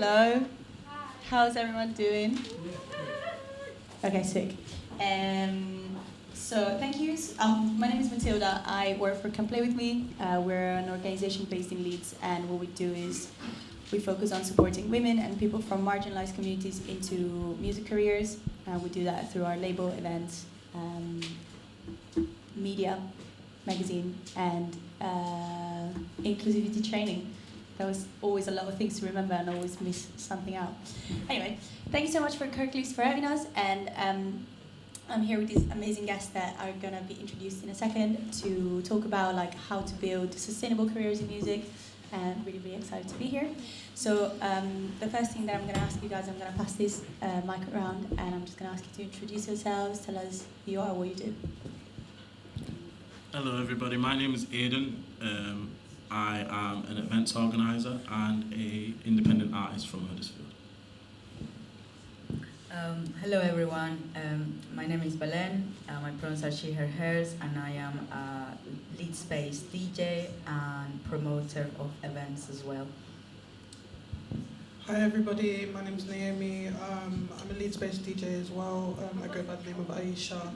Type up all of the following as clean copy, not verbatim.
Hello. How's everyone doing? Okay, sick. So thank you. My name is Matilda. I work for Come Play With Me. We're an organization based in Leeds, and what we do is we focus on supporting women and people from marginalized communities into music careers. We do that through our label, events, media, magazine, and inclusivity training. There was always a lot of things to remember and always miss something out. Anyway, thank you so much for Kirklees for having us, and I'm here with these amazing guests that are gonna be introduced in a second to talk about like how to build sustainable careers in music, and really, really excited to be here. So the first thing that I'm gonna ask you guys, I'm gonna pass this mic around, and I'm just gonna ask you to introduce yourselves, tell us who you are, what you do. Hello everybody, my name is Aidan. I am an events organiser and an independent artist from Huddersfield. Hello everyone, my name is Belén, my pronouns are she, her, hers, and I am a Leeds-based DJ and promoter of events as well. Hi everybody, my name is Naomi. I'm a Leeds-based DJ as well. I go by the name of Aisha,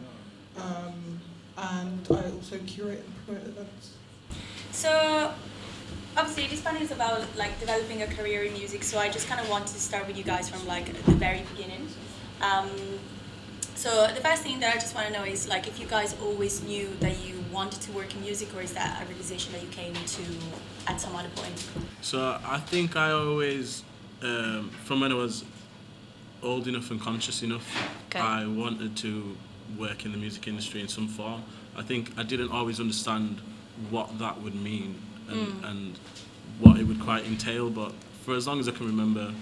and I also curate and promote events. So, obviously this panel is about like developing a career in music, so I just kind of want to start with you guys from like the very beginning. So the first thing that I just want to know is like if you guys always knew that you wanted to work in music, or is that a realization that you came to at some other point? So I think I always, from when I was old enough and conscious enough, Okay. I wanted to work in the music industry in some form. I think I didn't always understand what that would mean and what it would quite entail, but for as long as I can remember,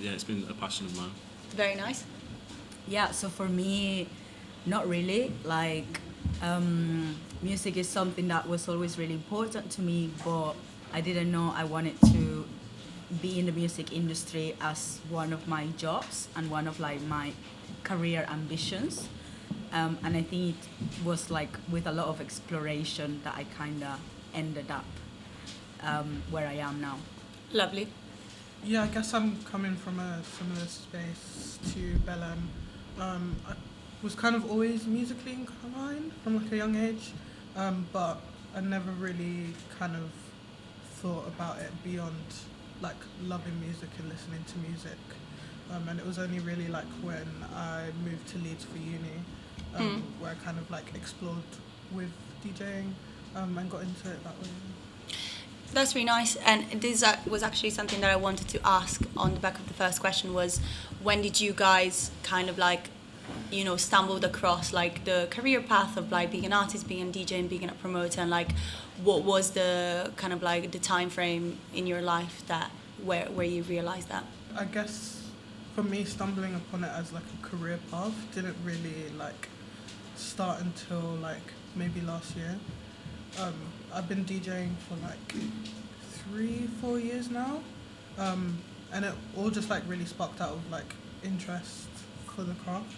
yeah, it's been a passion of mine. Very nice. Yeah, so for me, not really. Like, music is something that was always really important to me, but I didn't know I wanted to be in the music industry as one of my jobs and one of like my career ambitions. And I think it was like with a lot of exploration that I kind of ended up where I am now. Lovely. yeah, I guess I'm coming from a similar space to Belém. I was kind of always musically inclined from like a young age, but I never really kind of thought about it beyond like loving music and listening to music. And it was only really like when I moved to Leeds for uni, where I kind of like explored with DJing and got into it that way. That's really nice, and this was actually something that I wanted to ask on the back of the first question was, when did you guys kind of like, you know, stumbled across like the career path of like being an artist, being a DJ and being a promoter, and like what was the kind of like the time frame in your life that where you realized that? I guess for me, stumbling upon it as like a career path didn't really like start until like maybe last year. I've been DJing for like 3-4 years now, and it all just like really sparked out of like interest for the craft,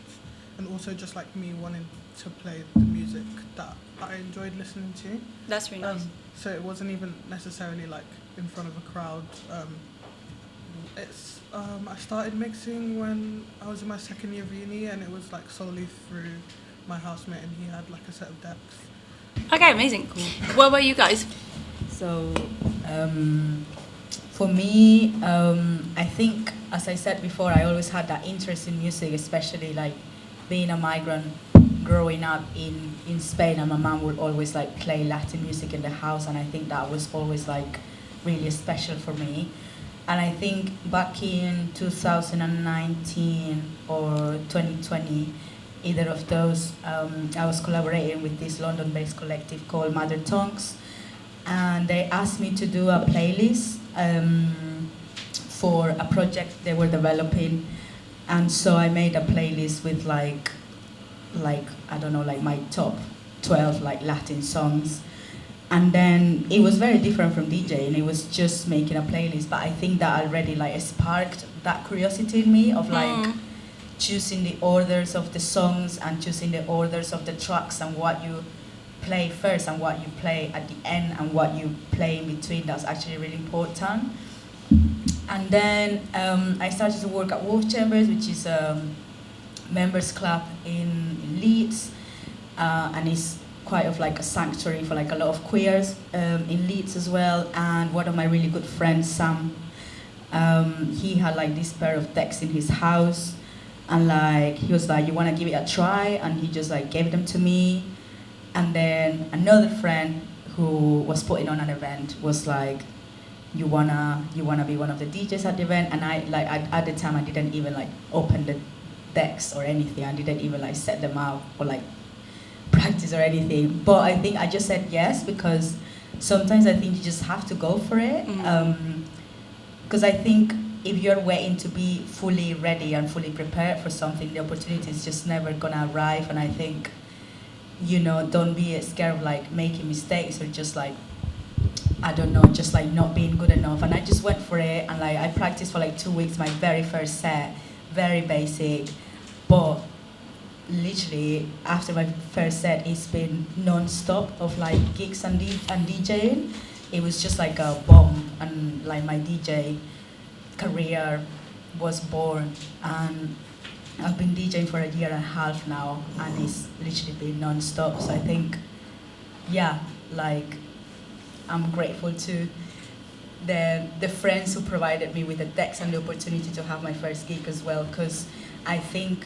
and also just like me wanting to play the music that I enjoyed listening to. That's really nice. So it wasn't even necessarily like in front of a crowd. I started mixing when I was in my second year of uni, and it was like solely through my housemate, and he had like a set of decks. Okay, amazing. Cool. What about you guys? So, for me, I think, as I said before, I always had that interest in music, especially like being a migrant, growing up in Spain, and my mom would always like play Latin music in the house, and I think that was always like really special for me. And I think back in 2019 or 2020, either of those, I was collaborating with this London-based collective called Mother Tongues, and they asked me to do a playlist for a project they were developing, and so I made a playlist with like I don't know, like my top 12 like Latin songs, and then it was very different from DJing. It was just making a playlist, but I think that already like sparked that curiosity in me of like choosing the orders of the songs and choosing the orders of the tracks and what you play first and what you play at the end and what you play in between. That's actually really important. And then I started to work at Wolf Chambers, which is a members club in Leeds, and it's quite of like a sanctuary for like a lot of queers in Leeds as well. And one of my really good friends, Sam, he had like this pair of decks in his house, and like he was like, "You want to give it a try?" And he just like gave them to me. And then another friend who was putting on an event was like, you wanna be one of the DJs at the event? And I like at the time I didn't even like open the decks or anything. I didn't even like set them out or like practice or anything. But I think I just said yes because sometimes I think you just have to go for it. Because I think if you're waiting to be fully ready and fully prepared for something, the opportunity is just never gonna arrive. And I think, you know, don't be scared of like making mistakes or just like, I don't know, just like not being good enough. And I just went for it, and like I practiced for like 2 weeks, my very first set, very basic, but literally after my first set, it's been non-stop of like gigs and DJing. It was just like a bomb, and like my DJ career was born, and I've been DJing for a year and a half now, and it's literally been non-stop. So I think, yeah, like I'm grateful to the friends who provided me with the decks and the opportunity to have my first gig as well, because I think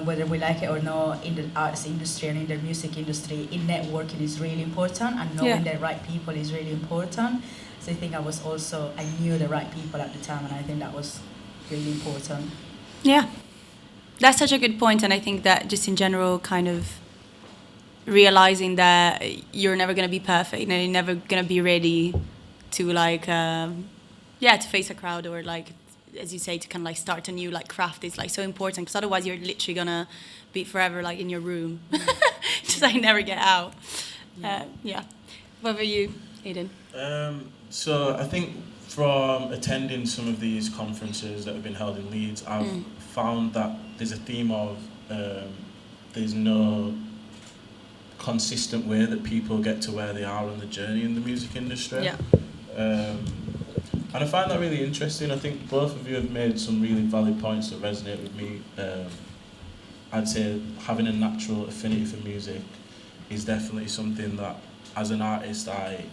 whether we like it or not, in the arts industry and in the music industry, in networking is really important, and knowing the right people is really important. So I think I knew the right people at the time, and I think that was really important. Yeah, that's such a good point, and I think that just in general, kind of realizing that you're never going to be perfect and you're never going to be ready to like to face a crowd, or like, as you say, to kind of like start a new like craft is like so important, because otherwise you're literally gonna be forever like in your room, just like never get out. What about you, Aidan? So I think from attending some of these conferences that have been held in Leeds, I've found that there's a theme of there's no consistent way that people get to where they are on the journey in the music industry. And I find that really interesting. I think both of you have made some really valid points that resonate with me. I'd say having a natural affinity for music is definitely something that, as an artist, I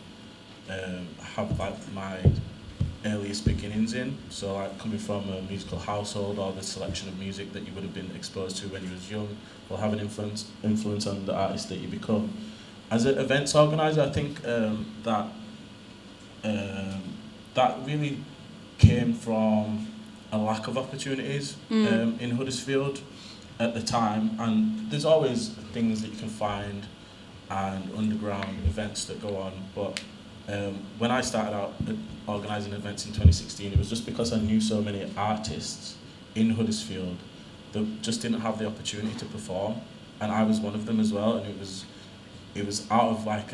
have like my earliest beginnings in. So like coming from a musical household, or the selection of music that you would have been exposed to when you was young will have an influence on the artist that you become. As an events organizer, I think that really came from a lack of opportunities in Huddersfield at the time, and there's always things that you can find and underground events that go on, but when I started out organising events in 2016, it was just because I knew so many artists in Huddersfield that just didn't have the opportunity to perform, and I was one of them as well, and it was out of like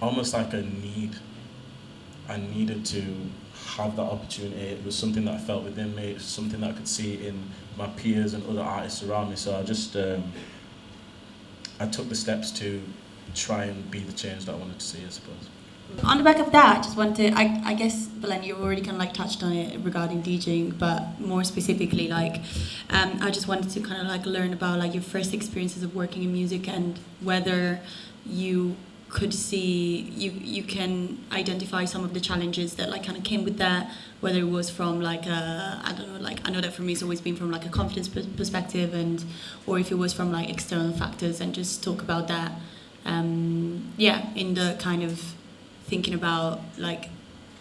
almost like a need. I needed to have that opportunity. It was something that I felt within me. It was something that I could see in my peers and other artists around me. So I just I took the steps to try and be the change that I wanted to see, I suppose. On the back of that, I just wanted to, I guess, Belén, you already kind of like touched on it regarding DJing, but more specifically, like, I just wanted to kind of like learn about like your first experiences of working in music, and whether you could see, you can identify some of the challenges that like kind of came with that, whether it was from like I don't know, like I know that for me it's always been from like a confidence perspective, and or if it was from like external factors, and just talk about that in the kind of thinking about like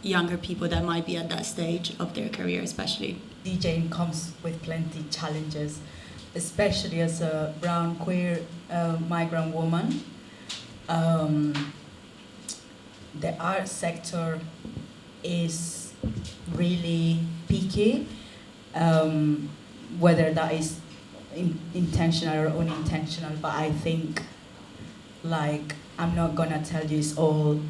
younger people that might be at that stage of their career especially. DJing comes with plenty challenges, especially as a brown queer migrant woman. The art sector is really picky, whether that is intentional or unintentional, but I think like I'm not gonna tell you it's all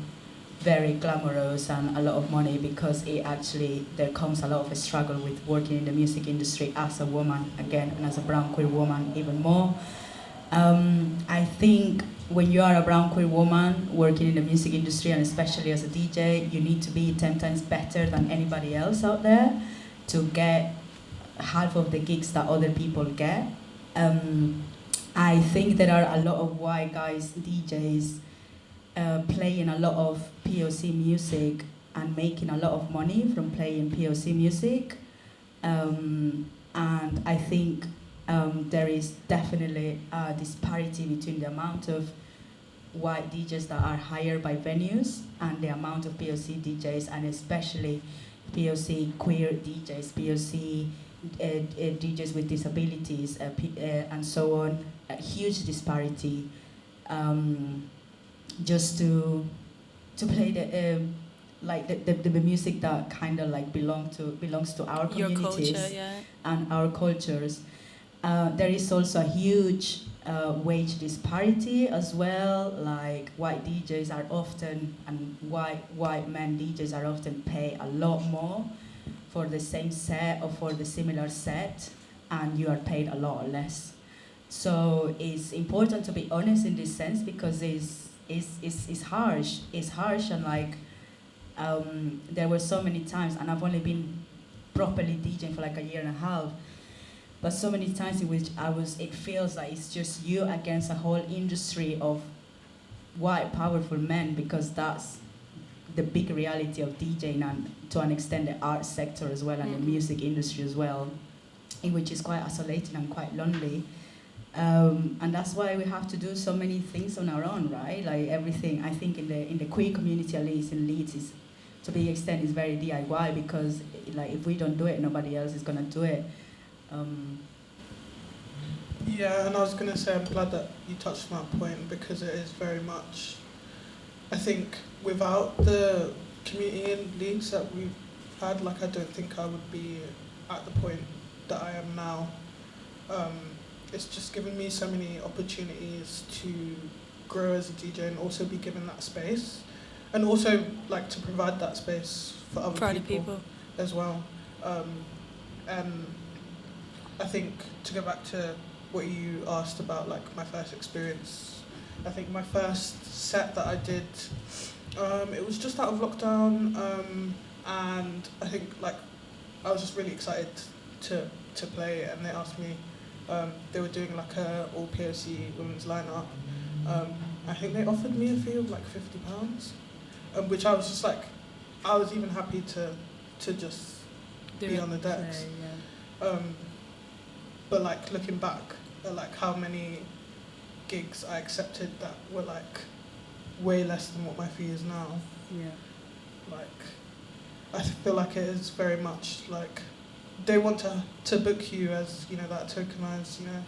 very glamorous and a lot of money, because there comes a lot of a struggle with working in the music industry as a woman, again, and as a brown queer woman even more. I think when you are a brown queer woman working in the music industry, and especially as a DJ, you need to be 10 times better than anybody else out there to get half of the gigs that other people get. I think there are a lot of white guys, DJs, playing a lot of POC music and making a lot of money from playing POC music. And I think there is definitely a disparity between the amount of white DJs that are hired by venues and the amount of POC DJs, and especially POC queer DJs, POC DJs with disabilities, and so on. A huge disparity. Just to play the music that kind of like belongs to our communities, your culture, yeah. and our cultures. There is also a huge wage disparity as well. Like white DJs are often, and white men DJs are often paid a lot more for the same set or for the similar set, and you are paid a lot less. So it's important to be honest in this sense, because it's harsh. It's harsh, and like there were so many times, and I've only been properly DJing for like a year and a half, but so many times in which it feels like it's just you against a whole industry of white powerful men, because that's the big reality of DJing, and to an extent the art sector as well, and the music industry as well, in which is quite isolating and quite lonely. And that's why we have to do so many things on our own, right? Like everything, I think in the queer community, at least in Leeds, is to a big extent is very DIY, because like if we don't do it, nobody else is gonna do it. Yeah, and I was gonna say I'm glad that you touched on that point, because it is very much, I think without the community in Leeds that we've had, like I don't think I would be at the point that I am now. It's just given me so many opportunities to grow as a DJ and also be given that space, and also like to provide that space for other people as well. And I think to go back to what you asked about, like my first experience, I think my first set that I did, it was just out of lockdown, and I think like I was just really excited to play it, and they asked me. They were doing like a all POC women's lineup. I think they offered me a fee of like £50, which I was just like, I was even happy to just be on the decks. But like looking back at like how many gigs I accepted that were like way less than what my fee is now. Yeah. Like I feel like it is very much like they want to book you as, you know, that tokenized, you know,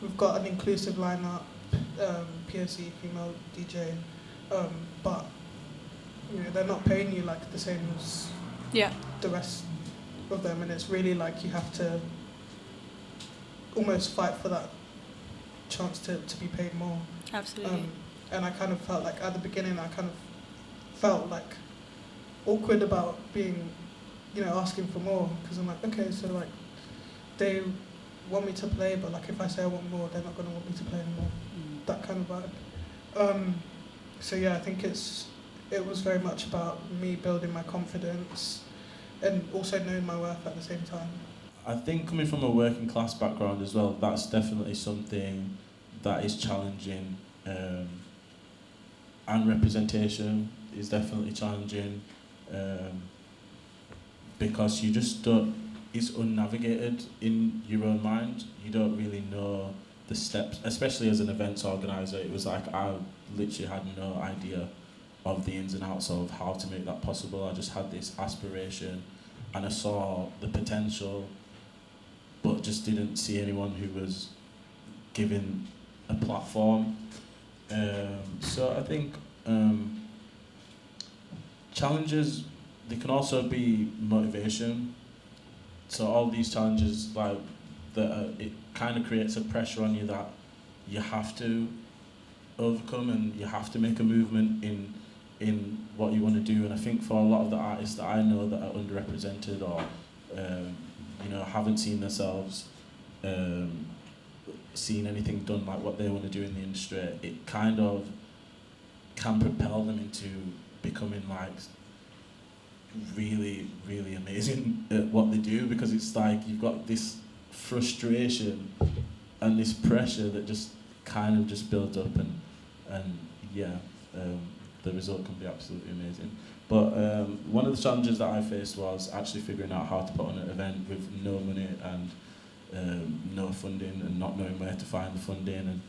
we've got an inclusive lineup, POC, female DJ, but, you know, they're not paying you like the same as the rest of them, and it's really like you have to almost fight for that chance to be paid more. Absolutely. And I kind of felt like at the beginning I kind of felt like awkward about being, you know, asking for more, because I'm like, okay, so like they want me to play, but like if I say I want more, they're not going to want me to play anymore. That kind of vibe. So yeah, I think it was very much about me building my confidence and also knowing my worth at the same time. I think coming from a working class background as well, that's definitely something that is challenging, and representation is definitely challenging. Because you just don't, it's unnavigated in your own mind. You don't really know the steps, especially as an events organizer. It was like I literally had no idea of the ins and outs of how to make that possible. I just had this aspiration and I saw the potential, but just didn't see anyone who was given a platform. So I think challenges, they can also be motivation. So all these challenges, like it kind of creates a pressure on you that you have to overcome, and you have to make a movement in what you want to do. And I think for a lot of the artists that I know that are underrepresented or you know, haven't seen themselves seen anything done like what they want to do in the industry, it kind of can propel them into becoming like really, really amazing at what they do, because it's like you've got this frustration and this pressure that just kind of just builds up, and the result can be absolutely amazing. But one of the challenges that I faced was actually figuring out how to put on an event with no money and no funding, and not knowing where to find the funding,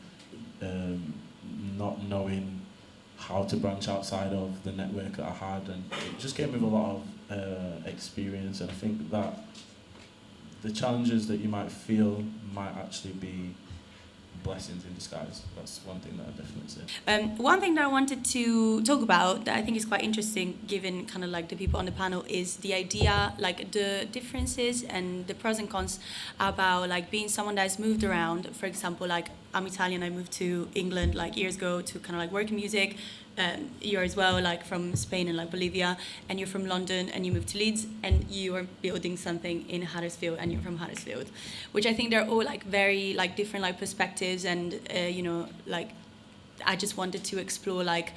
and not knowing how to branch outside of the network that I had, and it just came with a lot of experience. And I think that the challenges that you might feel might actually be blessings in disguise. That's one thing that I definitely say. One thing that I wanted to talk about that I think is quite interesting, given kind of like the people on the panel, is the idea, like the differences and the pros and cons about like being someone that's moved around. For example, like I'm Italian, I moved to England like years ago to kind of like work in music. You're as well, like from Spain and like Bolivia, and you're from London and you moved to Leeds, and you are building something in Huddersfield, and you're from Huddersfield, which I think they're all like very like different like perspectives, and you know, like I just wanted to explore like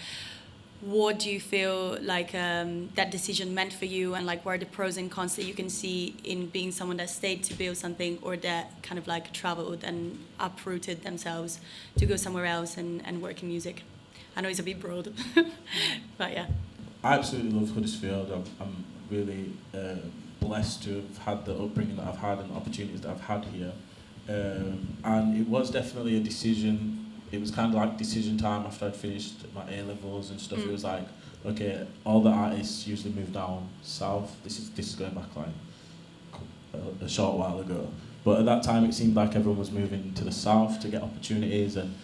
what do you feel like that decision meant for you, and like what are the pros and cons that you can see in being someone that stayed to build something, or that kind of like traveled and uprooted themselves to go somewhere else and work in music. I know it's a bit broad, but yeah. I absolutely love Huddersfield. I'm really blessed to have had the upbringing that I've had and the opportunities that I've had here. And it was definitely a decision. It was kind of like decision time after I'd finished my A-levels and stuff. It was like, okay, all the artists usually move down south. This is going back like a short while ago. But at that time, it seemed like everyone was moving to the south to get opportunities, and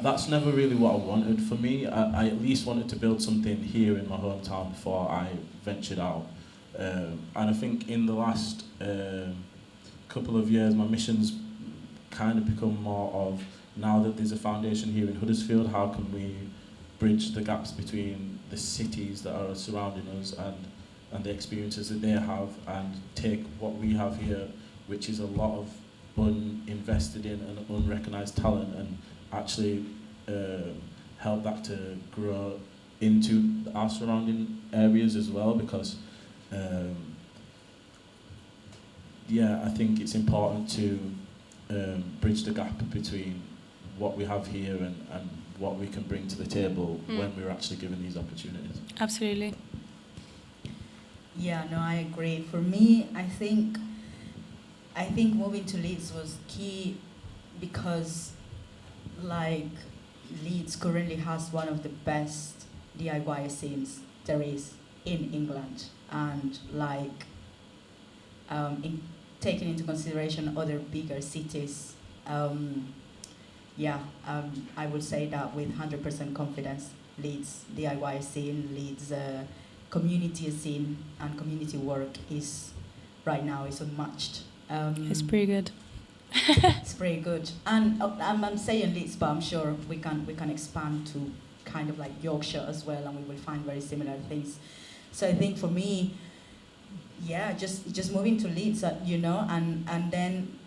that's never really what I wanted for me. I at least wanted to build something here in my hometown before I ventured out. And I think in the last couple of years, my mission's kind of become more of, now that there's a foundation here in Huddersfield, how can we bridge the gaps between the cities that are surrounding us and the experiences that they have, and take what we have here, which is a lot of uninvested in and unrecognised talent, and actually help that to grow into our surrounding areas as well, because I think it's important to bridge the gap between what we have here and what we can bring to the table when we're actually given these opportunities. Absolutely. Yeah, no, I agree. For me, I think moving to Leeds was key, because like Leeds currently has one of the best DIY scenes there is in England, and like taking into consideration other bigger cities, I would say that with 100% confidence, Leeds DIY scene, Leeds community scene and community work is right now is unmatched. It's pretty good. It's pretty good, and I'm saying Leeds, but I'm sure we can expand to kind of like Yorkshire as well, and we will find very similar things. So I think for me, just moving to Leeds, and then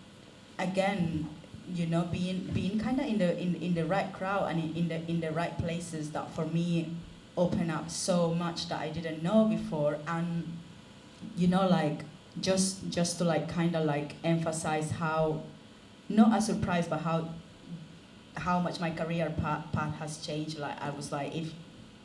again, being kind of in the right crowd and in the right places that for me open up so much that I didn't know before, and like just to like kind of like emphasize how, not a surprise, but how much my career path has changed. Like I was like, if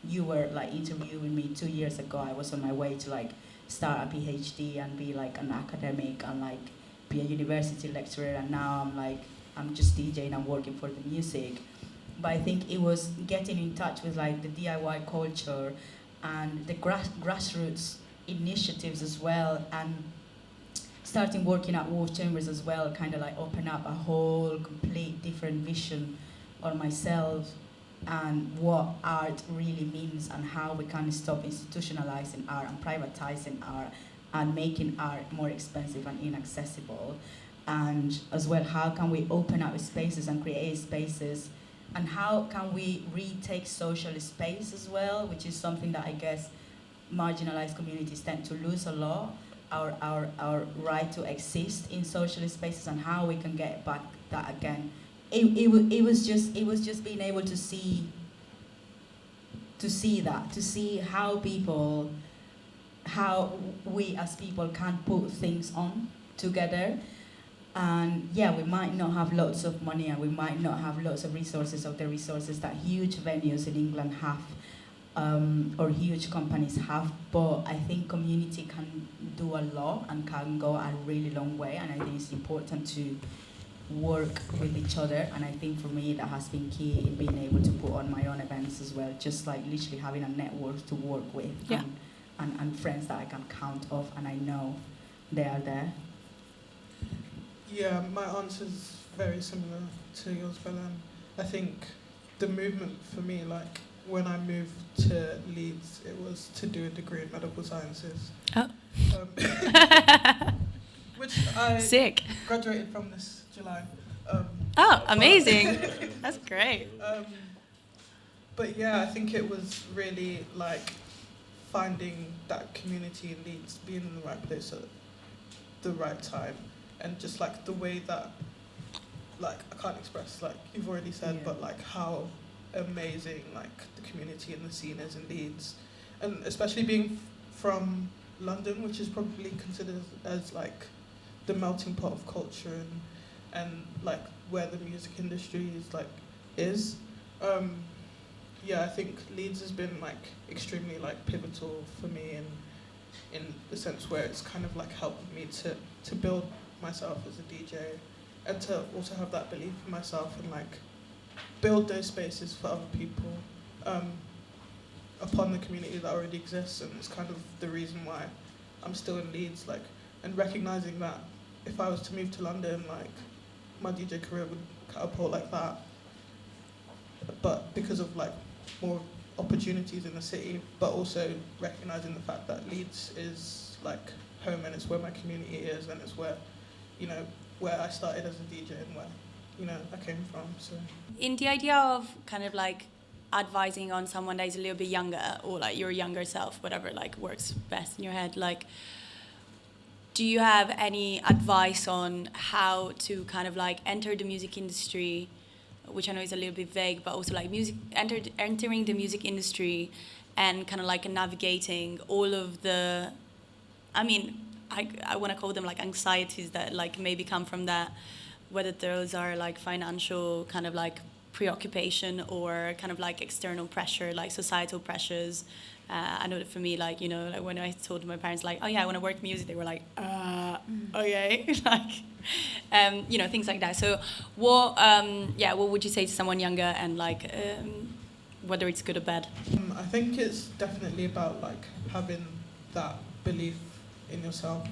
you were like interviewing me 2 years ago, I was on my way to like start a PhD and be like an academic and like be a university lecturer, and now I'm just DJing and working for the music. But I think it was getting in touch with like the DIY culture and the grassroots initiatives as well, and starting working at Wolf Chambers as well, kind of like open up a whole complete different vision on myself and what art really means, and how we can stop institutionalizing art and privatizing art and making art more expensive and inaccessible. And as well, how can we open up spaces and create spaces, and how can we retake social space as well, which is something that I guess marginalized communities tend to lose a lot, our right to exist in social spaces, and how we can get back that again it was just being able to see that, to see how we as people can put things on together. And yeah, we might not have lots of money and we might not have lots of resources, of the resources that huge venues in England have, or huge companies have, but I think community can do a lot and can go a really long way, and I think it's important to work with each other. And I think for me that has been key in being able to put on my own events as well, just like literally having a network to work with, yeah. and friends that I can count off and I know they are there. Yeah, my answer's very similar to yours, Belén. I think the movement for me, like when I moved to Leeds, it was to do a degree in medical sciences. Oh. Which I Sick. graduated from this July. Oh, amazing. That's great. But yeah, I think it was really like finding that community in Leeds, being in the right place at the right time, and just like the way that, like, I can't express, like you've already said, Yeah. but like how amazing like the community and the scene is in Leeds, and especially being from London, which is probably considered as like the melting pot of culture and like where the music industry is. Yeah, I think Leeds has been like extremely like pivotal for me in the sense where it's kind of like helped me to build myself as a DJ, and to also have that belief in myself and like build those spaces for other people upon the community that already exists. And it's kind of the reason why I'm still in Leeds, like, and recognizing that if I was to move to London, like my DJ career would catapult like that, but because of like more opportunities in the city, but also recognizing the fact that Leeds is like home and it's where my community is, and it's where, you know, where I started as a DJ and where, you know, I came from. So In the idea of kind of like advising on someone that is a little bit younger, or like your younger self, whatever like works best in your head, like, do you have any advice on how to kind of like enter the music industry, which I know is a little bit vague, but also like entering the music industry and kind of like navigating all of the, I mean, I want to call them like anxieties that like maybe come from that, whether those are like financial kind of like preoccupation or kind of like external pressure, like societal pressures. I know that for me, like, you know, like when I told my parents like, oh yeah, I want to work music, they were like, okay, like, you know, things like that. So what would you say to someone younger, and like whether it's good or bad? I think it's definitely about like having that belief in yourself,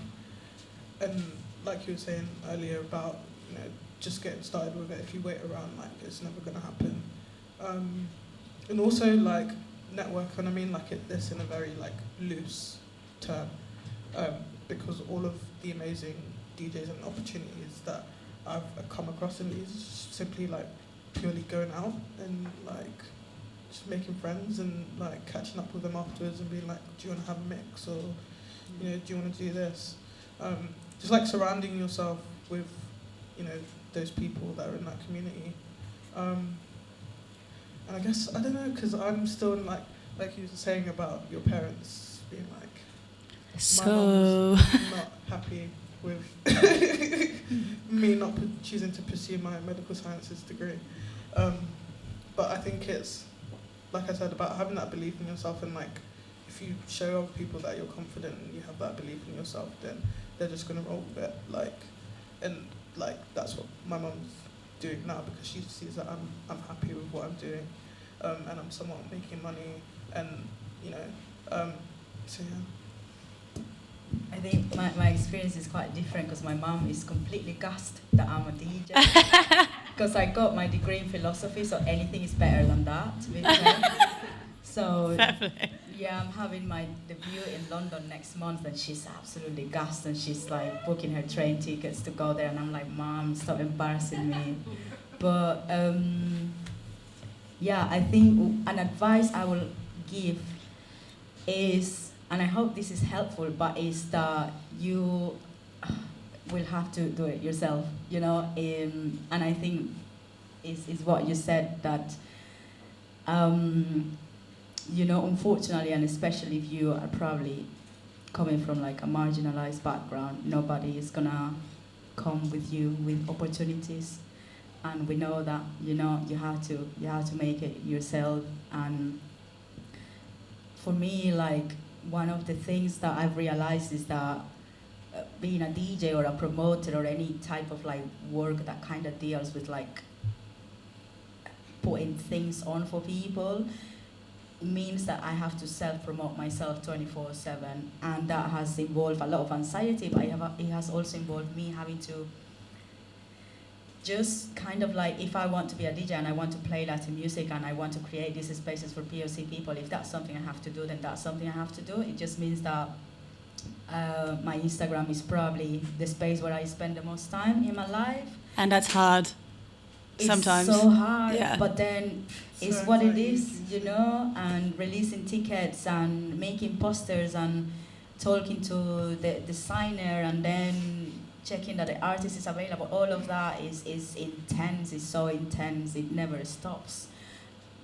and like you were saying earlier about, you know, just getting started with it. If you wait around, like, it's never going to happen. And also like network, and I mean like this in a very like loose term, because all of the amazing DJs and opportunities that I've come across in these is simply like purely going out and like just making friends and like catching up with them afterwards and being like, do you want to have a mix, or, you know, do you want to do this? Just like surrounding yourself with, you know, those people that are in that community. And I guess, I don't know, because I'm still in like you were saying about your parents being like, So my mom's not happy with me not choosing to pursue my medical sciences degree. But I think it's, like I said, about having that belief in yourself, and like if you show other people that you're confident and you have that belief in yourself, then they're just going to roll with it. Like, and like that's what my mom's doing now, because she sees that I'm happy with what I'm doing, and I'm somewhat making money, and you know, so yeah. I think my experience is quite different, because my mom is completely gassed that I'm a DJ. Because I got my degree in philosophy, so anything is better than that, to be fair. So yeah, I'm having my debut in London next month, and she's absolutely gassed, and she's like booking her train tickets to go there, and I'm like, Mom, stop embarrassing me. But yeah, I think an advice I will give is, and I hope this is helpful, but is that you will have to do it yourself, you know. And I think is what you said, that you know, unfortunately, and especially if you are probably coming from like a marginalized background, nobody is gonna come with you with opportunities, and we know that, you know, you have to make it yourself. And for me, like, one of the things that I've realized is that being a DJ or a promoter or any type of like work that kind of deals with like putting things on for people means that I have to self-promote myself 24/7, and that has involved a lot of anxiety, but it has also involved me having to just kind of like, if I want to be a DJ and I want to play Latin music and I want to create these spaces for POC people, if that's something I have to do, then that's something I have to do. It just means that my Instagram is probably the space where I spend the most time in my life. And that's hard. It's Sometimes. so hard, Yeah. but then it's So what it anxiety is, you know, and releasing tickets and making posters and talking to the designer and then checking that the artist is available. All of that is intense, it's so intense, it never stops.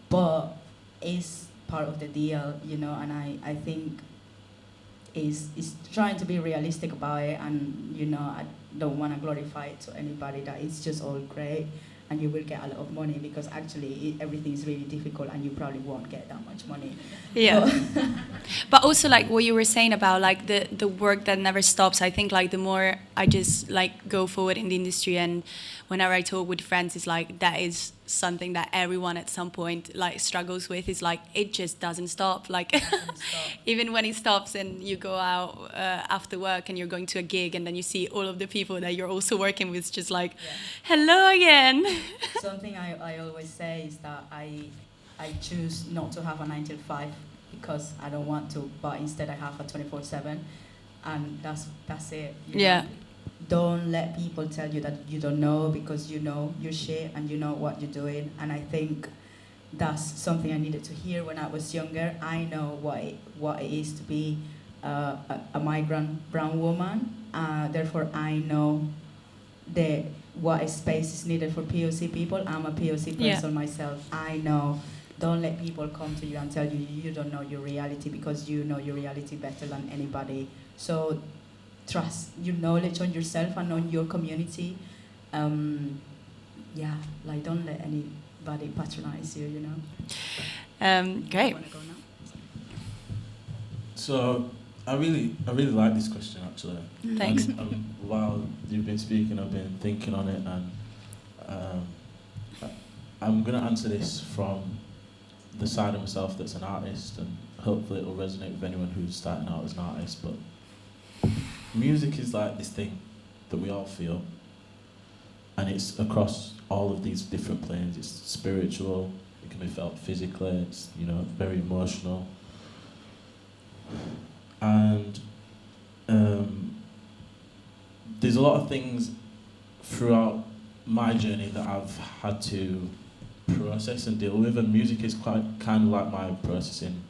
But it's part of the deal, you know, and I think is trying to be realistic about it, and, you know, I don't want to glorify it to anybody that it's just all great and you will get a lot of money, because actually everything is really difficult and you probably won't get that much money. Yeah. But also, like what you were saying about like the work that never stops, I think like the more I just like go forward in the industry, and whenever I talk with friends, it's like that is something that everyone at some point like struggles with, is like it just doesn't stop. Like even when it stops and you go out after work and you're going to a gig and then you see all of the people that you're also working with just like, hello again. Something I always say is that I choose not to have a 9 till 5 because I don't want to, but instead I have a 24/7, and that's it. You Yeah. know? Don't let people tell you that you don't know, because you know your shit and you know what you're doing. And I think that's something I needed to hear when I was younger. I know what it is to be a migrant brown woman. Therefore, I know what space is needed for POC people. I'm a POC person myself. I know. Don't let people come to you and tell you you don't know your reality, because you know your reality better than anybody. So trust your knowledge on yourself and on your community. Like don't let anybody patronize you, you know. Great. Wanna go now? So I really like this question, actually. Thanks. And while you've been speaking, I've been thinking on it, and I'm going to answer this from the side of myself that's an artist, and hopefully it will resonate with anyone who's starting out as an artist. But music is like this thing that we all feel, and it's across all of these different planes. It's spiritual, it can be felt physically, it's, you know, very emotional. And there's a lot of things throughout my journey that I've had to process and deal with, and music is quite kind of like my processing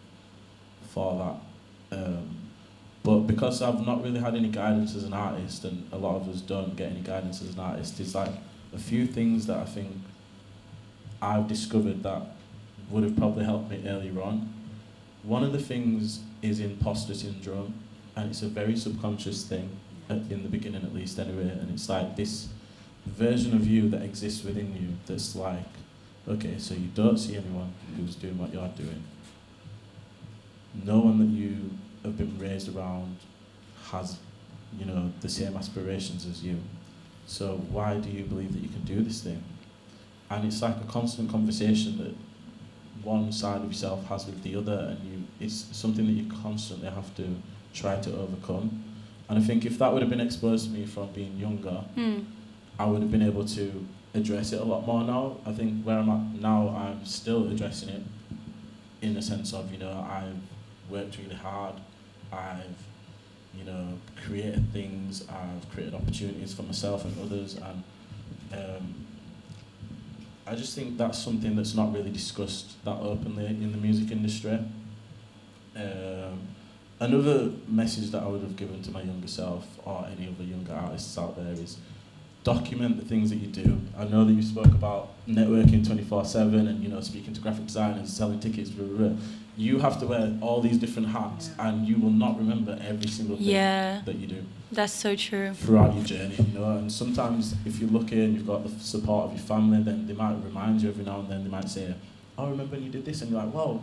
for that. But because I've not really had any guidance as an artist, and a lot of us don't get any guidance as an artist, there's like a few things that I think I've discovered that would have probably helped me earlier on. One of the things is imposter syndrome, and it's a very subconscious thing, in the beginning at least anyway, and it's like this version of you that exists within you that's like, okay, so you don't see anyone who's doing what you're doing. No one that you have been raised around has, you know, the same aspirations as you. So why do you believe that you can do this thing? And it's like a constant conversation that one side of yourself has with the other, and it's something that you constantly have to try to overcome. And I think if that would have been exposed to me from being younger, I would have been able to address it a lot more now. I think where I'm at now, I'm still addressing it in the sense of, you know, I've worked really hard, I've, you know, created things, I've created opportunities for myself and others, and I just think that's something that's not really discussed that openly in the music industry. Another message that I would have given to my younger self, or any other younger artists out there, is document the things that you do. I know that you spoke about networking 24/7 and, you know, speaking to graphic designers, selling tickets, blah, blah, blah. You have to wear all these different hats, and you will not remember every single thing that you do. That's so true. Throughout your journey, you know, and sometimes if you're lucky and you've got the support of your family, then they might remind you every now and then. They might say, "Oh, remember when you did this?" And you're like, "Well,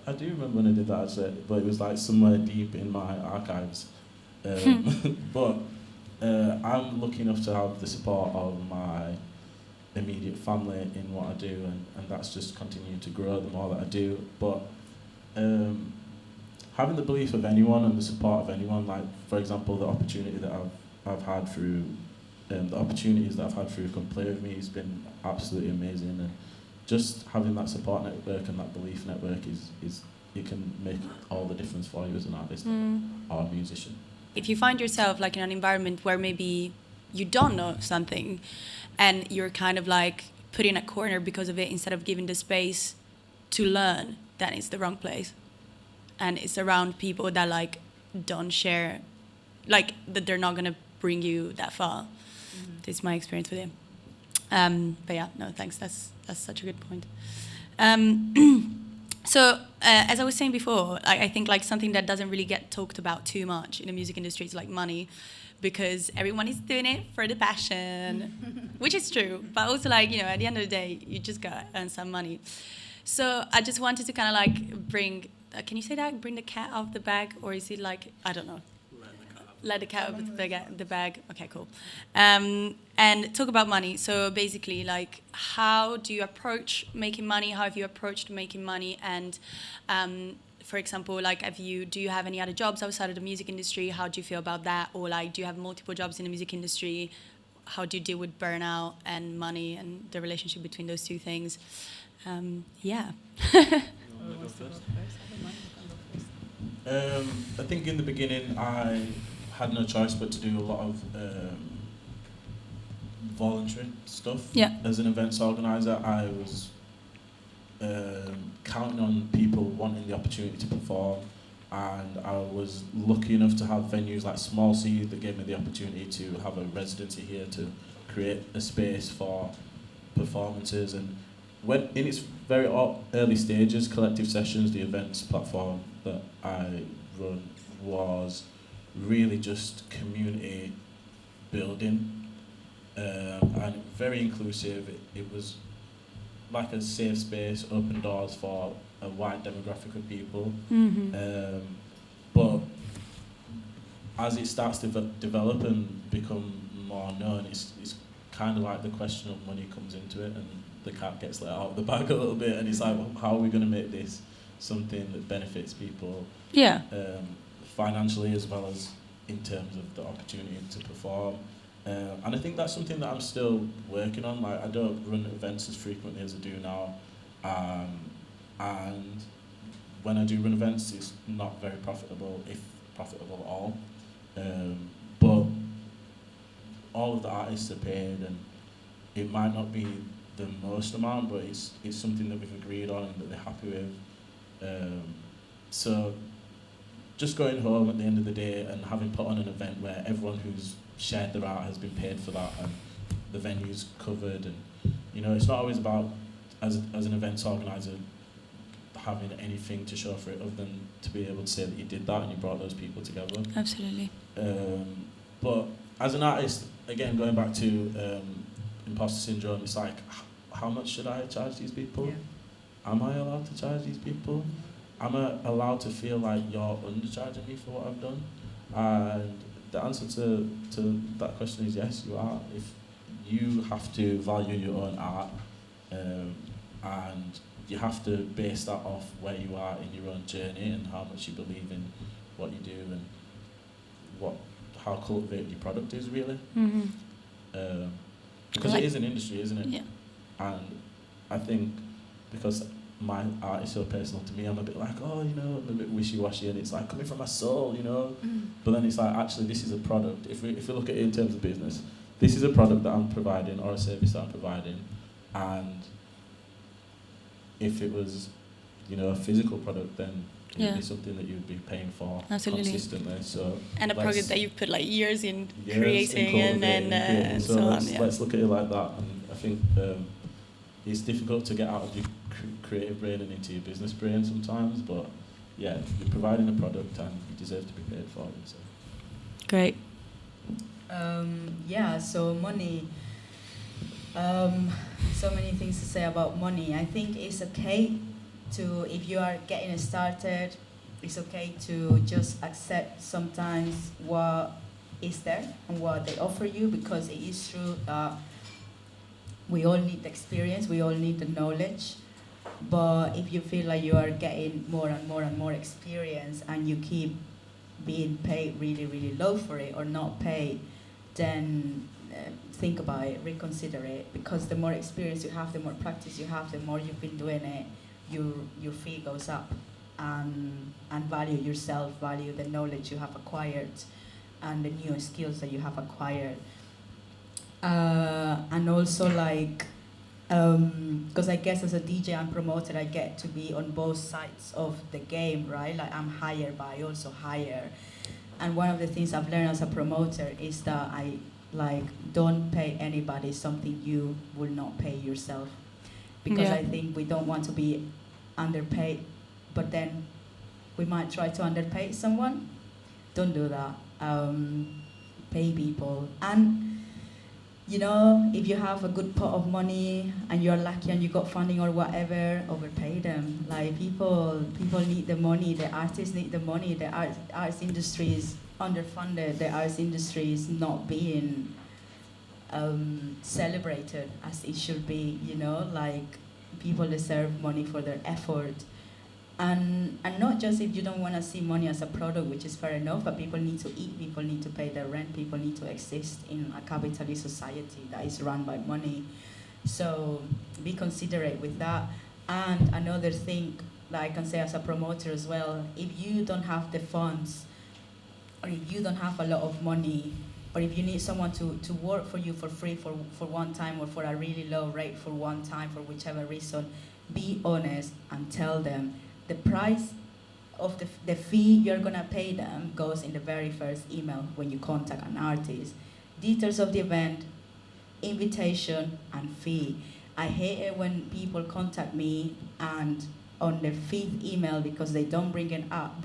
I do remember when I did that," actually, but it was like somewhere deep in my archives. But I'm lucky enough to have the support of my immediate family in what I do, and that's just continuing to grow the more that I do. But having the belief of anyone and the support of anyone, like for example the opportunity that I've had through the opportunities that I've had through Come Play With Me has been absolutely amazing, and just having that support network and that belief network is it can make all the difference for you as an artist or a musician. If you find yourself like in an environment where maybe you don't know something and you're kind of like put in a corner because of it instead of giving the space to learn, then it's the wrong place. And it's around people that like don't share, like that they're not going to bring you that far. This is my experience with it. But yeah, no, thanks. That's such a good point. So as I was saying before, I think like something that doesn't really get talked about too much in the music industry is like money, because everyone is doing it for the passion, which is true. But also like, you know, at the end of the day, you just gotta earn some money. So I just wanted to kind of like bring, can you say that? Bring the cat out of the bag, or is it like, I don't know. Let the cat out of the bag. Okay, cool. And talk about money. So basically, like, how do you approach making money? How have you approached making money? And for example, like, do you have any other jobs outside of the music industry? How do you feel about that? Or like, do you have multiple jobs in the music industry? How do you deal with burnout and money and the relationship between those two things? Yeah. I think in the beginning I had no choice but to do a lot of voluntary stuff. Yeah. As an events organizer, I was counting on people wanting the opportunity to perform, and I was lucky enough to have venues like Small Sea that gave me the opportunity to have a residency here to create a space for performances. And when in its very early stages, Collective Sessions, the events platform that I run, was really just community building and very inclusive. It was like a safe space, open doors for a wide demographic of people. But as it starts to develop and become more known, it's kind of like the question of money comes into it, and the cat gets let out of the bag a little bit, and it's like, well, how are we going to make this something that benefits people? Yeah. Financially, as well as in terms of the opportunity to perform. And I think that's something that I'm still working on. Like, I don't run events as frequently as I do now. And when I do run events, it's not very profitable, if profitable at all. But all of the artists are paid, and it might not be the most amount, but it's something that we've agreed on and that they're happy with. So just going home at the end of the day and having put on an event where everyone who's shared their art has been paid for that, and the venue's covered, and you know, it's not always about, as an events organizer, having anything to show for it other than to be able to say that you did that and you brought those people together. Absolutely. But as an artist, again, going back to imposter syndrome, it's like, how much should I charge these people? Yeah. Am I allowed to charge these people? Am I allowed to feel like you're undercharging me for what I've done? And the answer to that question is yes, you are. If you have to value your own art, and you have to base that off where you are in your own journey and how much you believe in what you do and how cultivated your product is, really. Because it is an industry, isn't it? Yeah. And I think because my art is so personal to me, I'm a bit like, oh, you know, I'm a bit wishy-washy, and it's like coming from my soul, you know. But then it's like, actually, this is a product. If we look at it in terms of business, this is a product that I'm providing, or a service that I'm providing, and if it was, you know, a physical product, then It would be something that you'd be paying for Absolutely. consistently. So and a project that you've put like years in years creating in and so so on. let's, Yeah. let's look at it like that. And I think it's difficult to get out of your creative brain and into your business brain sometimes, but yeah, you're providing a product and you deserve to be paid for it. So. Great. Yeah, so money. So many things to say about money. I think it's okay to, if you are getting started, it's okay to just accept sometimes what is there and what they offer you, because it is true that we all need the experience, we all need the knowledge. But if you feel like you are getting more and more and more experience and you keep being paid really, really low for it or not paid, then think about it, reconsider it, because the more experience you have, the more practice you have, the more you've been doing it, your fee goes up, and value yourself, value the knowledge you have acquired and the new skills that you have acquired. And also like, because I guess as a DJ and promoter, I get to be on both sides of the game, right? Like I'm hired, but I also hire. And one of the things I've learned as a promoter is that I don't pay anybody something you will not pay yourself. Because I think we don't want to be underpaid, but then we might try to underpay someone. Don't do that. Pay people. And you know, if you have a good pot of money and you're lucky and you got funding or whatever, overpay them. Like people need the money, the artists need the money, the arts industry is underfunded, the arts industry is not being celebrated as it should be, you know, like people deserve money for their effort. And not just if you don't want to see money as a product, which is fair enough, but people need to eat, people need to pay their rent, people need to exist in a capitalist society that is run by money. So be considerate with that. And another thing that I can say as a promoter as well, if you don't have the funds, or if you don't have a lot of money, or if you need someone to work for you for free for one time or for a really low rate for one time, for whichever reason, be honest and tell them. The price of the fee you're gonna pay them goes in the very first email when you contact an artist. Details of the event, invitation, and fee. I hate it when people contact me and on the fifth email, because they don't bring it up,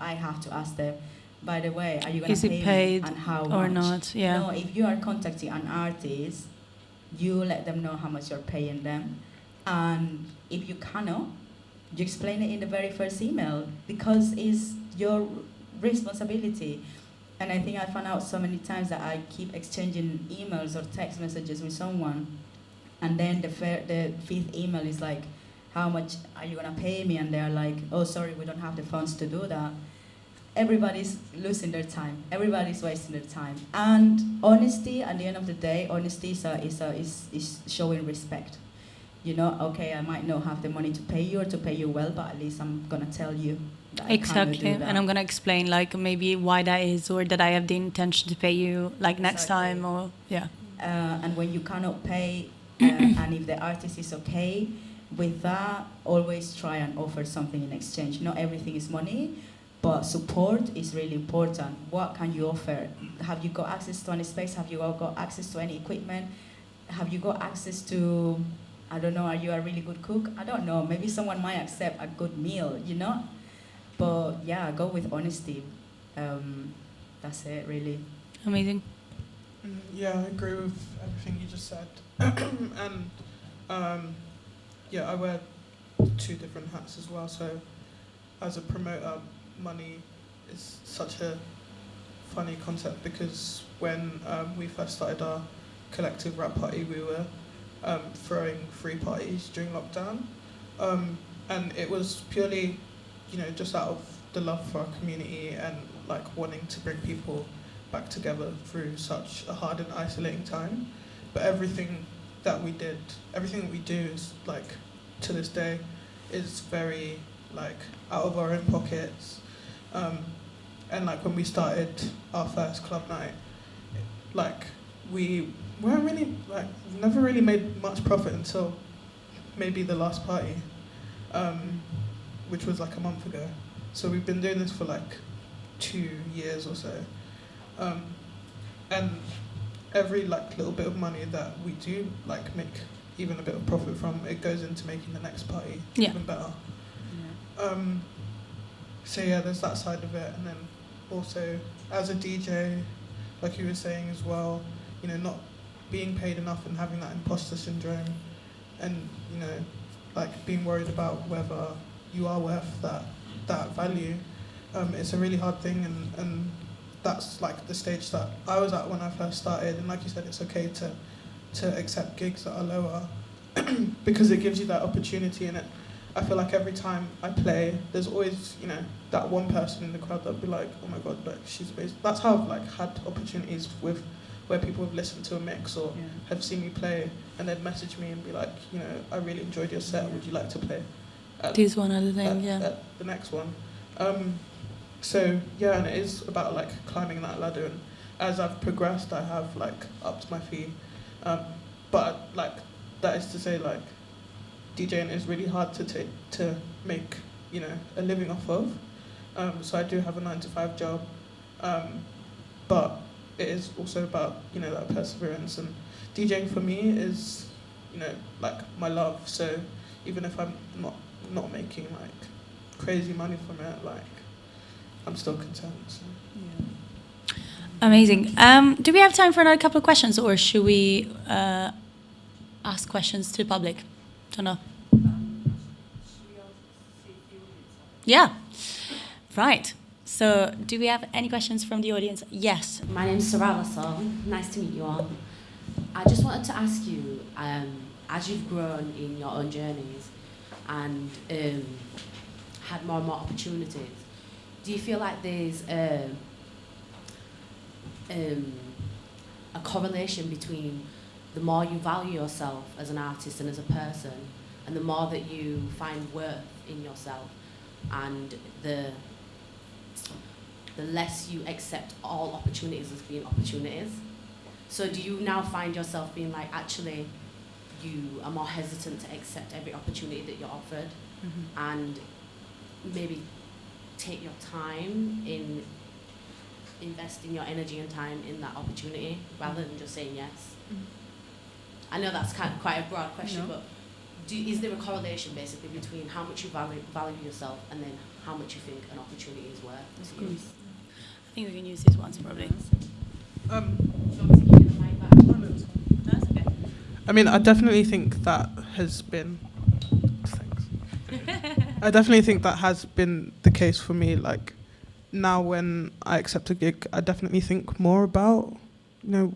I have to ask them, by the way, are you gonna Is it pay paid me and how or much? not? Yeah. No, if you are contacting an artist, you let them know how much you're paying them. And if you cannot, you explain it in the very first email, because it's your responsibility. And I think I found out so many times that I keep exchanging emails or text messages with someone, and then the fifth email is like, how much are you gonna pay me? And they're like, oh, sorry, we don't have the funds to do that. Everybody's losing their time. Everybody's wasting their time. And honesty, at the end of the day, honesty is showing respect. You know, okay, I might not have the money to pay you or to pay you well, but at least I'm gonna tell you that Exactly. I cannot do that. And I'm gonna explain like maybe why that is, or that I have the intention to pay you like next time, or yeah. And when you cannot pay, and if the artist is okay with that, always try and offer something in exchange. Not everything is money, but support is really important. What can you offer? Have you got access to any space? Have you got access to any equipment? Have you got access to, I don't know, are you a really good cook? I don't know, maybe someone might accept a good meal, you know? But yeah, go with honesty. That's it, really. Amazing. Yeah, I agree with everything you just said. And yeah, I wear two different hats as well. So as a promoter, money is such a funny concept, because when we first started our collective rap party, we were throwing free parties during lockdown, and it was purely, you know, just out of the love for our community and like wanting to bring people back together through such a hard and isolating time. But everything that we did, everything that we do is like, to this day, is very like out of our own pockets. And like when we started our first club night, like we weren't really, like, never really made much profit until maybe the last party, which was like a month ago. So we've been doing this for like 2 years or so. And every like little bit of money that we do like make even a bit of profit from, it goes into making the next party even better. So yeah, there's that side of it. And then also as a DJ, like you were saying as well, you know, not being paid enough and having that imposter syndrome, and you know, like being worried about whether you are worth that value. It's a really hard thing, and that's like the stage that I was at when I first started. And like you said, it's okay to accept gigs that are lower because it gives you that opportunity. And I feel like every time I play, there's always, you know, that one person in the crowd that'll be like, oh my god, like she's amazing. That's how I've like had opportunities with where people have listened to a mix or have seen me play, and they'd message me and be like, you know, I really enjoyed your set. Would you like to play this one other thing? At the next one. So yeah, and it is about like climbing that ladder. And as I've progressed, I have like upped my fee. But like that is to say, like DJing is really hard to make, you know, a living off of. So I do have a 9-to-5 job, but it is also about, you know, that perseverance. And DJing for me is, you know, like my love. So even if I'm not making like crazy money from it, like I'm still content. So. Yeah. Amazing. Do we have time for another couple of questions, or should we ask questions to the public? Don't know. Yeah. Right. So, do we have any questions from the audience? Yes. My name is Sarala Sol. Nice to meet you all. I just wanted to ask you, as you've grown in your own journeys and had more and more opportunities, do you feel like there's a correlation between the more you value yourself as an artist and as a person, and the more that you find worth in yourself, and the less you accept all opportunities as being opportunities? So do you now find yourself being like, actually, you are more hesitant to accept every opportunity that you're offered, and maybe take your time in investing your energy and time in that opportunity rather than just saying yes? I know that's quite a broad question, but is there a correlation basically between how much you value yourself and then how much you think an opportunity is worth to you? I think we can use this once probably. That's okay. I mean, I definitely think that has been. Thanks. I definitely think that has been the case for me. Like now, when I accept a gig, I definitely think more about, you know,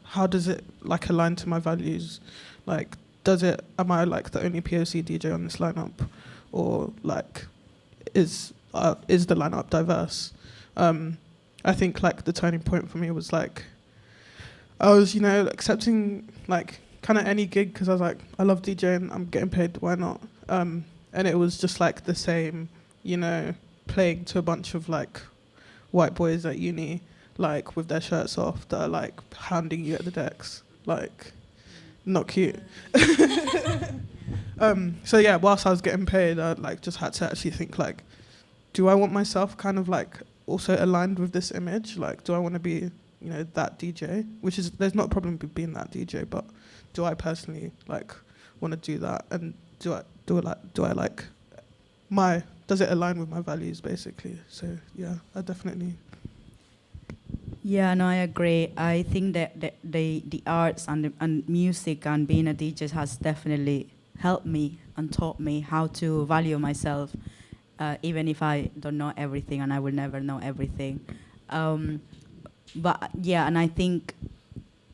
how does it like align to my values? Like, am I like the only POC DJ on this lineup, or like, is the lineup diverse? I think like the turning point for me was like, I was, you know, accepting like kind of any gig because I was like, I love DJing, I'm getting paid, why not? And it was just like the same, you know, playing to a bunch of like white boys at uni, like with their shirts off, that are like hounding you at the decks, like not cute. So yeah, whilst I was getting paid, I like just had to actually think like, do I want myself kind of like also aligned with this image? Like, do I want to be, you know, that DJ? Which is, there's not a problem with being that DJ, but do I personally like want to do that? And does it align with my values basically? So yeah, I definitely. Yeah, no, I agree. I think that the arts and music and being a DJ has definitely helped me and taught me how to value myself, even if I don't know everything, and I will never know everything. But yeah, and I think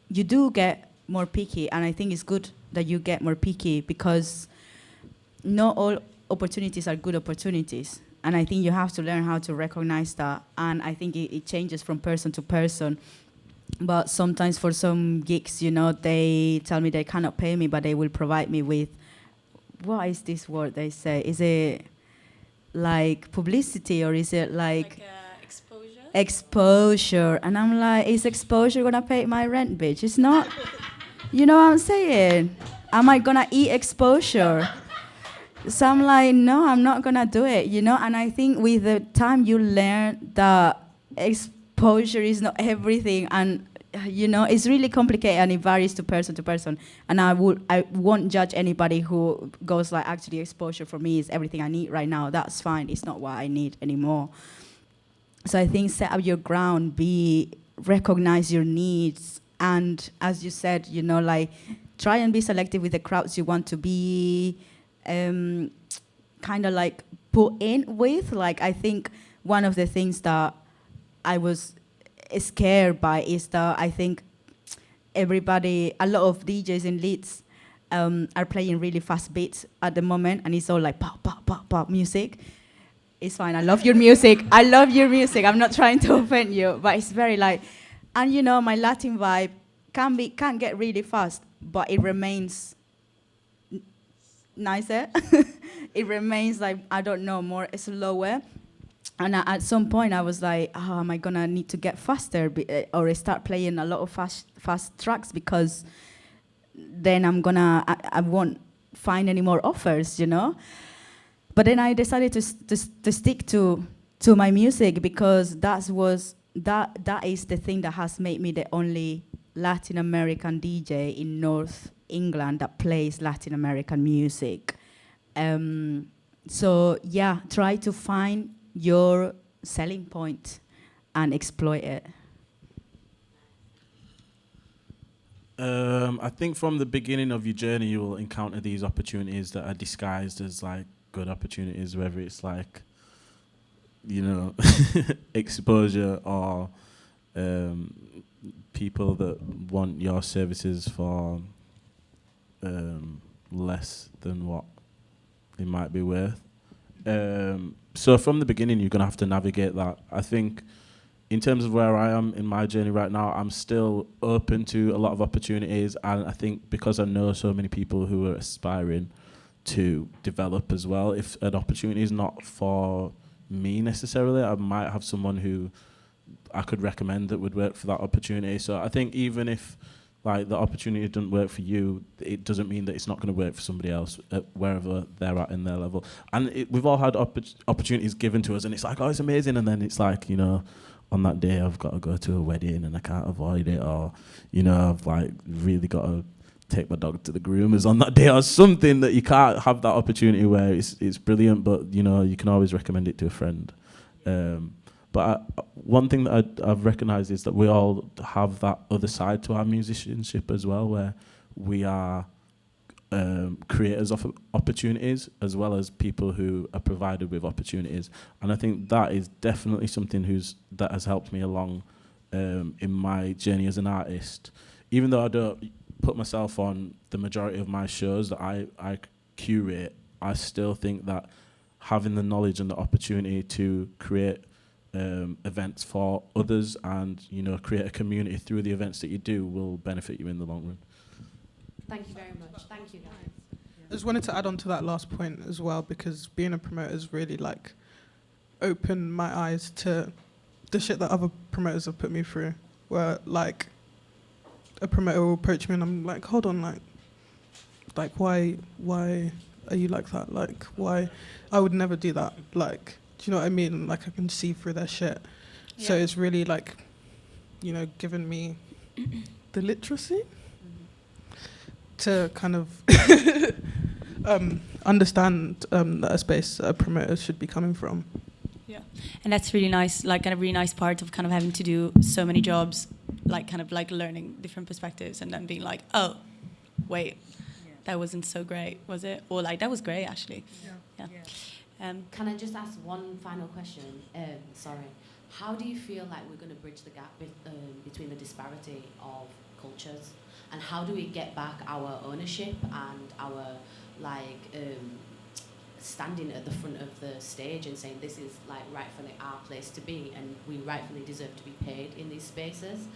you do get more picky, and I think it's good that you get more picky because not all opportunities are good opportunities. And I think you have to learn how to recognize that. And I think it changes from person to person. But sometimes for some gigs, you know, they tell me they cannot pay me, but they will provide me with, what is this word they say? Is it like publicity, or is it like exposure? Exposure. And I'm like, is exposure going to pay my rent, bitch? It's not. You know what I'm saying? Am I going to eat exposure? So I'm like, no, I'm not gonna do it, you know. And I think with the time you learn that exposure is not everything, and you know, it's really complicated and it varies to person. And I won't judge anybody who goes like, actually, exposure for me is everything I need right now. That's fine. It's not what I need anymore. So I think set up your ground, recognize your needs, and as you said, you know, like try and be selective with the crowds you want to be kind of like put in with. Like I think one of the things that I was scared by is that I think a lot of DJs in Leeds are playing really fast beats at the moment, and it's all like pop, pop, pop, pop music. It's fine. I love your music. I'm not trying to offend you, but it's very like, and you know, my Latin vibe can get really fast, but it remains nicer. It remains like, I don't know, more slower. And at some point I was like, oh, am I gonna need to get faster or start playing a lot of fast tracks, because then I won't find any more offers, you know? But then I decided to stick to my music, because that is the thing that has made me the only Latin American DJ in North England that plays Latin American music. So yeah, try to find your selling point and exploit it. I think from the beginning of your journey, you will encounter these opportunities that are disguised as like good opportunities, whether it's like, you know, exposure or people that want your services for less than what they might be worth. So from the beginning, you're going to have to navigate that. I think in terms of where I am in my journey right now, I'm still open to a lot of opportunities. And I think because I know so many people who are aspiring to develop as well, if an opportunity is not for me necessarily, I might have someone who I could recommend that would work for that opportunity. So I think even if like the opportunity doesn't work for you, it doesn't mean that it's not going to work for somebody else wherever they're at in their level. And we've all had opportunities given to us, and it's like, oh, it's amazing. And then it's like, you know, on that day I've got to go to a wedding and I can't avoid it, or, you know, I've like really got to take my dog to the groomers on that day, or something that you can't have that opportunity where it's brilliant, but, you know, you can always recommend it to a friend. But one thing that I've recognised is that we all have that other side to our musicianship as well, where we are creators of opportunities as well as people who are provided with opportunities. And I think that is definitely something that has helped me along in my journey as an artist. Even though I don't put myself on the majority of my shows that I curate, I still think that having the knowledge and the opportunity to create events for others and, you know, create a community through the events that you do will benefit you in the long run. Thank you very much. Thank you, guys. I just wanted to add on to that last point as well, because being a promoter has really like opened my eyes to the shit that other promoters have put me through, where like a promoter will approach me and I'm like, hold on, like why are you like that? Like, why? I would never do that. Like, do you know what I mean? Like, I can see through their shit. Yeah. So it's really like, you know, given me the literacy to kind of understand that a space a promoter should be coming from. Yeah, and that's really nice, like a really nice part of kind of having to do so many jobs, like kind of like learning different perspectives and then being like, oh, wait, that wasn't so great, was it? Or like, that was great, actually. Yeah. Can I just ask one final question? Sorry. How do you feel like we're going to bridge the gap between the disparity of cultures? And how do we get back our ownership and our standing at the front of the stage and saying this is like rightfully our place to be and we rightfully deserve to be paid in these spaces,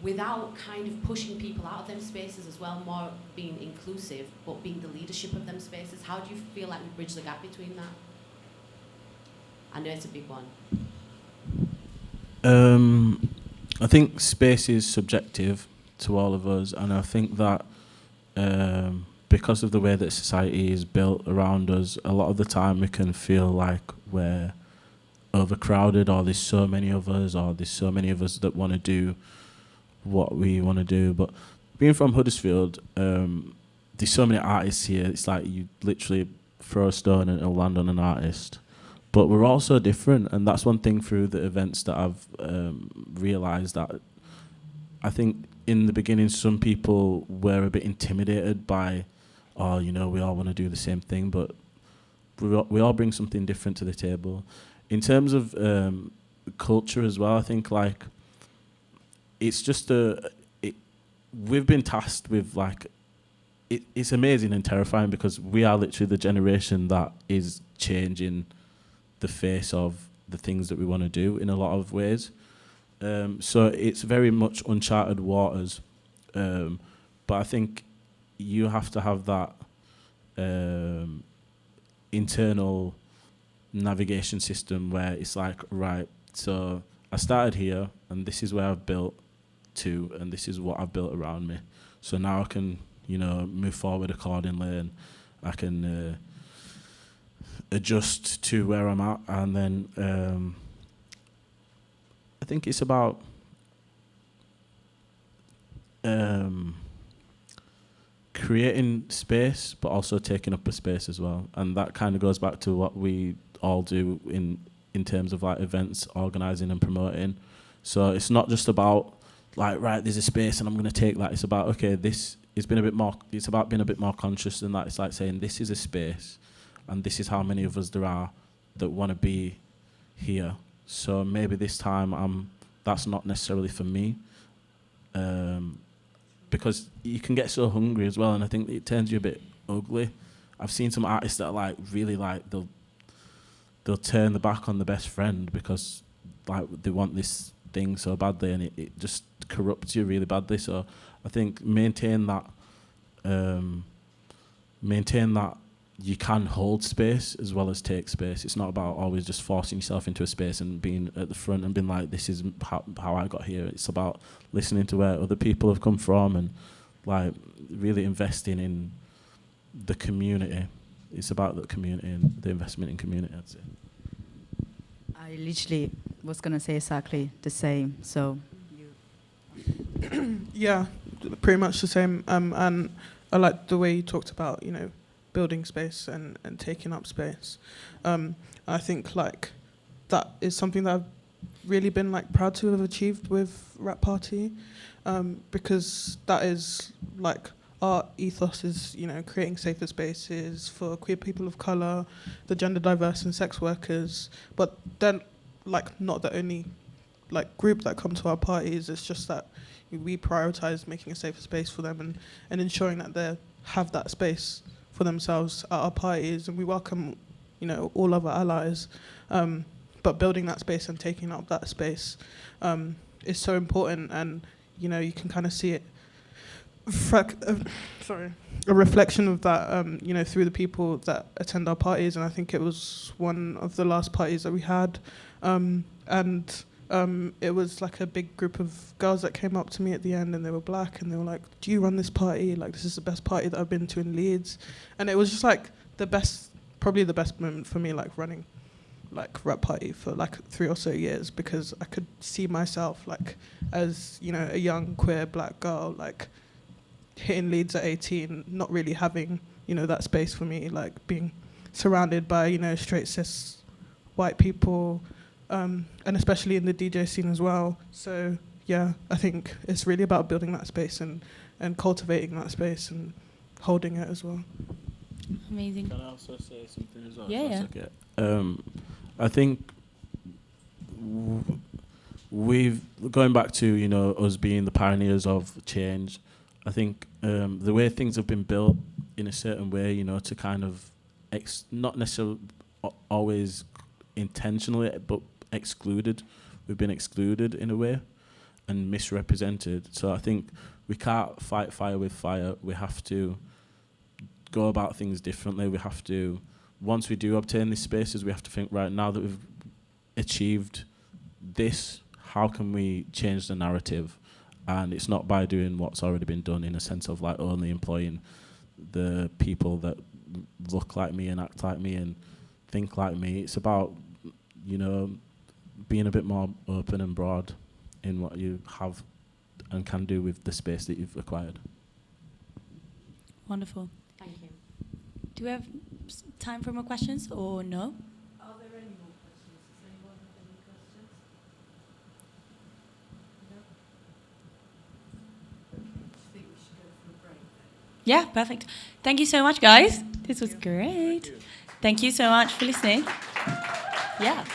without kind of pushing people out of them spaces as well, more being inclusive, but being the leadership of them spaces? How do you feel like we bridge the gap between that? I know it's a big one. I think space is subjective to all of us, and I think that because of the way that society is built around us, a lot of the time we can feel like we're overcrowded, or there's so many of us, that want to do what we want to do. But being from Huddersfield, there's so many artists here. It's like you literally throw a stone and it'll land on an artist. But we're all so different, and that's one thing through the events that I've realised, that I think in the beginning some people were a bit intimidated by, oh, you know, we all want to do the same thing, but we all bring something different to the table. In terms of culture as well, I think like it's just we've been tasked with like, it's amazing and terrifying, because we are literally the generation that is changing the face of the things that we want to do in a lot of ways. So it's very much uncharted waters. But I think you have to have that internal navigation system where it's like, right, so I started here and this is where I've built to, and this is what I've built around me. So now I can, you know, move forward accordingly, and I can adjust to where I'm at. And then I think it's about creating space, but also taking up a space as well. And that kind of goes back to what we all do in terms of like events, organising and promoting. So it's not just about like, right, there's a space and I'm going to take that. It's about, okay, this has been a bit more, it's about being a bit more conscious than that. It's like saying, this is a space and this is how many of us there are that want to be here. So maybe this time that's not necessarily for me, because you can get so hungry as well, and I think it turns you a bit ugly. I've seen some artists that are like really like they'll turn the back on the best friend because like they want this thing so badly, and it just corrupts you really badly. So I think maintain that you can hold space as well as take space. It's not about always just forcing yourself into a space and being at the front and being like, this is how I got here. It's about listening to where other people have come from and like really investing in the community. It's about the community and the investment in community, I'd say. I literally was going to say exactly the same. So, yeah, pretty much the same. And I like the way you talked about, you know, building space and taking up space. I think like that is something that I've really been like proud to have achieved with Rap Party, because that is like our ethos is, you know, creating safer spaces for queer people of colour, the gender diverse and sex workers, but then like not the only like group that come to our parties. It's just that we prioritise making a safer space for them and ensuring that they have that space for themselves at our parties, and we welcome, you know, all other allies. But building that space and taking up that space is so important, and you know, you can kind of see it. A reflection of that, you know, through the people that attend our parties, and I think it was one of the last parties that we had, and it was like a big group of girls that came up to me at the end, and they were black, and they were like, do you run this party? Like, this is the best party that I've been to in Leeds. And it was just like probably the best moment for me, like running like Rap Party for like 3 or so years, because I could see myself like as, you know, a young queer black girl, like hitting Leeds at 18, not really having, you know, that space for me, like being surrounded by, you know, straight cis white people, and especially in the DJ scene as well. So yeah, I think it's really about building that space and cultivating that space and holding it as well. Amazing. Can I also say something as well? Yeah. Okay. I think we've, going back to, you know, us being the pioneers of change, I think the way things have been built in a certain way, you know, to kind of not necessarily always intentionally, but excluded. We've been excluded in a way and misrepresented. So I think we can't fight fire with fire. We have to go about things differently. We have to, once we do obtain these spaces, we have to think, right, now that we've achieved this, how can we change the narrative? And it's not by doing what's already been done, in a sense of like only employing the people that look like me and act like me and think like me. It's about, you know, being a bit more open and broad in what you have and can do with the space that you've acquired. Wonderful. Thank you. Do we have time for more questions or no? Are there any more questions? Does anyone have any questions? No? Okay, do you think we should go for a break then? Yeah, perfect. Thank you so much, guys. This was great. Thank you so much for listening. Yeah.